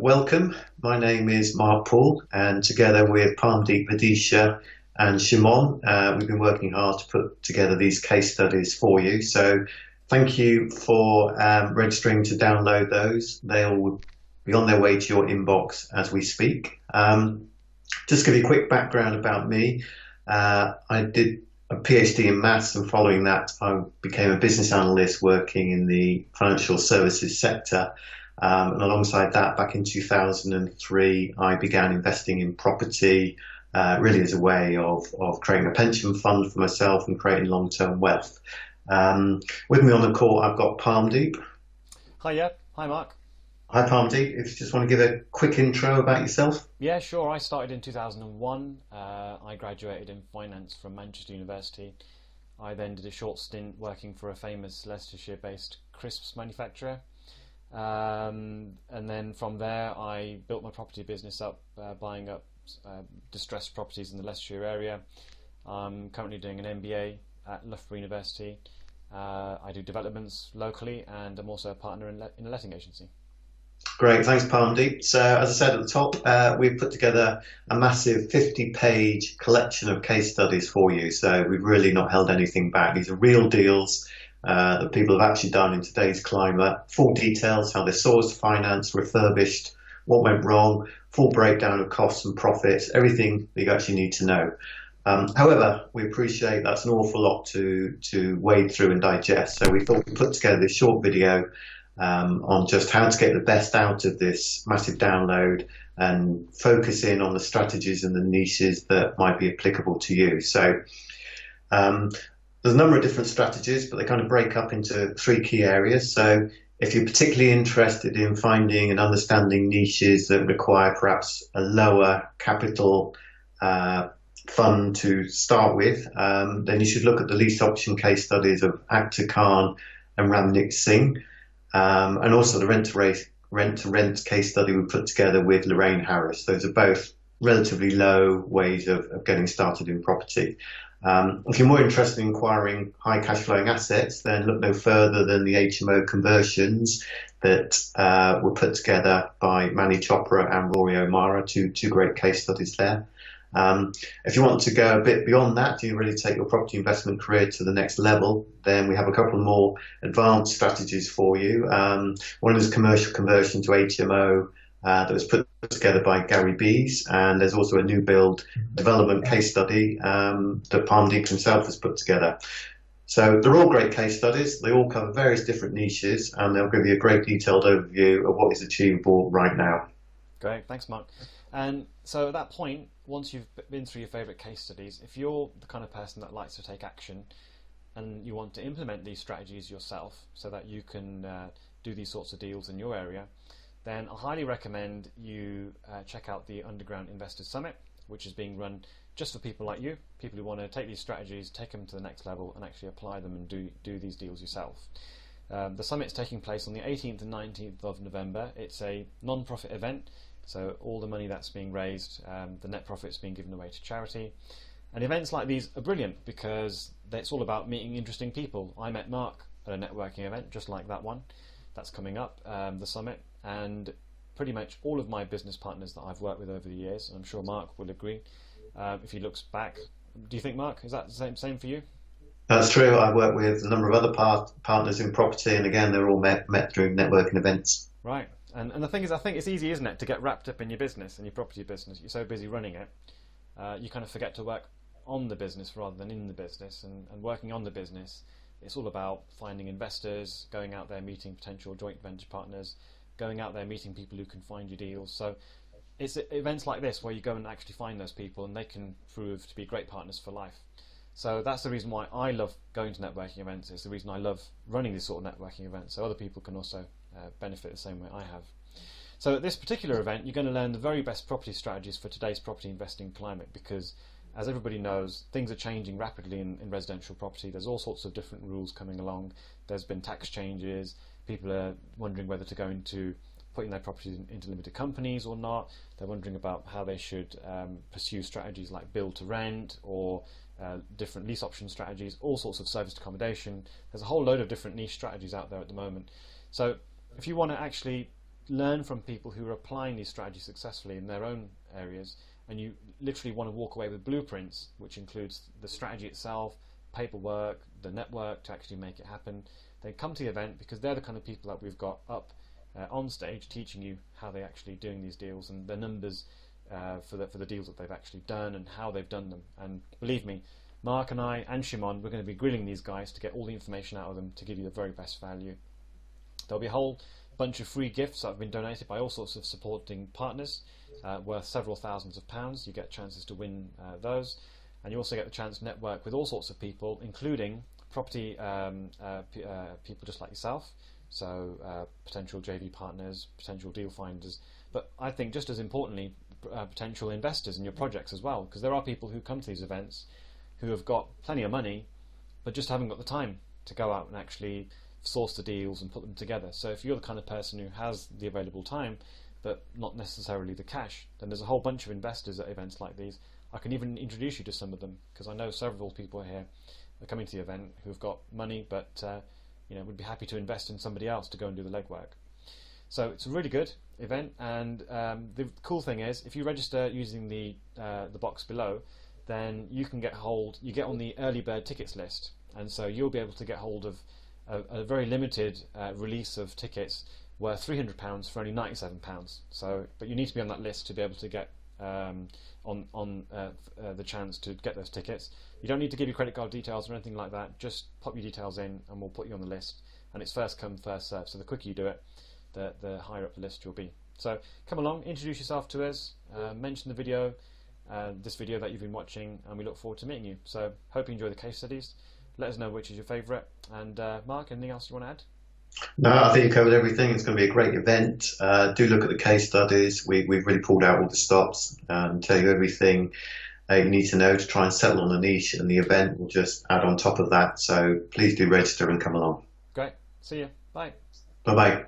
Welcome. My name is Mark Paul, and together with Palmdeep Vidisha and Shimon, we've been working hard to put together these case studies for you. So, thank you for registering to download those. They'll be on their way to your inbox as we speak. Just give you a quick background about me. I did a PhD in maths, and following that, I became a business analyst working in the financial services sector. And alongside that, back in 2003, I began investing in property, really as a way of creating a pension fund for myself and creating long-term wealth. With me on the call, I've got Palmdeep. Hi, yeah. Hi, Mark. Hi, Palmdeep. If you just want to give a quick intro about yourself. Yeah, sure. I started in 2001. I graduated in finance from Manchester University. I then did a short stint working for a famous Leicestershire-based crisps manufacturer. And then from there, I built my property business up, buying up distressed properties in the Leicestershire area. I'm currently doing an MBA at Loughborough University. I do developments locally, and I'm also a partner in a letting agency. Great, thanks, Palmdeep. So, as I said at the top, we've put together a massive 50-page collection of case studies for you. So, we've really not held anything back. These are real deals that people have actually done in today's climate. Full details, how they're sourced, financed, refurbished, what went wrong, full breakdown of costs and profits, everything that you actually need to know. However, we appreciate that's an awful lot to wade through and digest. So we thought we'd put together this short video on just how to get the best out of this massive download and focus in on the strategies and the niches that might be applicable to you. So there's a number of different strategies, but they kind of break up into three key areas. So if you're particularly interested in finding and understanding niches that require perhaps a lower capital fund to start with, then you should look at the lease option case studies of Akhtar Khan and Ramnik Singh. And also the rent-to-rent case study we put together with Lorraine Harris. Those are both relatively low ways of getting started in property. If you're more interested in acquiring high cash flowing assets, then look no further than the HMO conversions that were put together by Mani Chopra and Rory O'Mara, two great case studies there. If you want to go a bit beyond that, you really take your property investment career to the next level, then we have a couple more advanced strategies for you. One is commercial conversion to HMO that was put together by Gary Bees, and there's also a new build development case study that Palmdeep himself has put together. So they're all great case studies. They all cover various different niches, and they'll give you a great detailed overview of what is achievable right now. Great, thanks, Mark. And so at that point, once you've been through your favourite case studies, if you're the kind of person that likes to take action and you want to implement these strategies yourself so that you can do these sorts of deals in your area, then I highly recommend you check out the Underground Investors Summit, which is being run just for people like you, people who want to take these strategies, take them to the next level and actually apply them and do these deals yourself. The summit is taking place on the 18th and 19th of November. It's a non-profit event, so all the money that's being raised, the net profit is being given away to charity. And events like these are brilliant because it's all about meeting interesting people. I met Mark at a networking event just like that one that's coming up, the summit, and pretty much all of my business partners that I've worked with over the years, and I'm sure Mark will agree, if he looks back. Do you think, Mark, is that the same for you? That's true. I work with a number of other partners in property, and again, they're all met through networking events. Right. And the thing is, I think it's easy, isn't it, to get wrapped up in your business and your property business. You're so busy running it, you kind of forget to work on the business rather than in the business. And working on the business, it's all about finding investors, going out there meeting potential joint venture partners, going out there meeting people who can find you deals. So it's events like this where you go and actually find those people, and they can prove to be great partners for life. So that's the reason why I love going to networking events. It's the reason I love running these sort of networking events, so other people can also benefit the same way I have. So at this particular event, you're going to learn the very best property strategies for today's property investing climate, because as everybody knows, things are changing rapidly in residential property. There's all sorts of different rules coming along. There's been tax changes. People are wondering whether to go into putting their properties into limited companies or not. They're wondering about how they should pursue strategies like build to rent or different lease option strategies, all sorts of serviced accommodation. There's a whole load of different niche strategies out there at the moment. So if you want to actually learn from people who are applying these strategies successfully in their own areas, and you literally want to walk away with blueprints, which includes the strategy itself, paperwork, the network to actually make it happen, then come to the event, because they're the kind of people that we've got up on stage teaching you how they're actually doing these deals and the numbers for the deals that they've actually done and how they've done them. And believe me, Mark and I and Shimon, we're going to be grilling these guys to get all the information out of them to give you the very best value. There'll be a whole bunch of free gifts that have been donated by all sorts of supporting partners, worth several thousands of pounds. You get chances to win those, and you also get the chance to network with all sorts of people, including property people just like yourself, so potential JV partners, potential deal finders, but I think just as importantly, potential investors in your projects as well, because there are people who come to these events who have got plenty of money but just haven't got the time to go out and actually source the deals and put them together. So if you're the kind of person who has the available time but not necessarily the cash, then there's a whole bunch of investors at events like these. I can even introduce you to some of them, because I know several people here are coming to the event who've got money but would be happy to invest in somebody else to go and do the legwork. So it's a really good event, and the cool thing is, if you register using the box below, then you get on the early bird tickets list, and so you'll be able to get hold of a very limited release of tickets worth £300 for only £97. So, but you need to be on that list to be able to get the chance to get those tickets. You don't need to give your credit card details or anything like that. Just pop your details in, and we'll put you on the list. And it's first come, first served. So the quicker you do it, the higher up the list you'll be. So come along, introduce yourself to us, mention the video, this video that you've been watching, and we look forward to meeting you. So hope you enjoy the case studies. Let us know which is your favourite. And Mark, anything else you want to add? No, I think you covered everything. It's going to be a great event. Do look at the case studies. We've really pulled out all the stops and tell you everything you need to know to try and settle on a niche, and the event will just add on top of that. So please do register and come along. Great. See you. Bye. Bye-bye.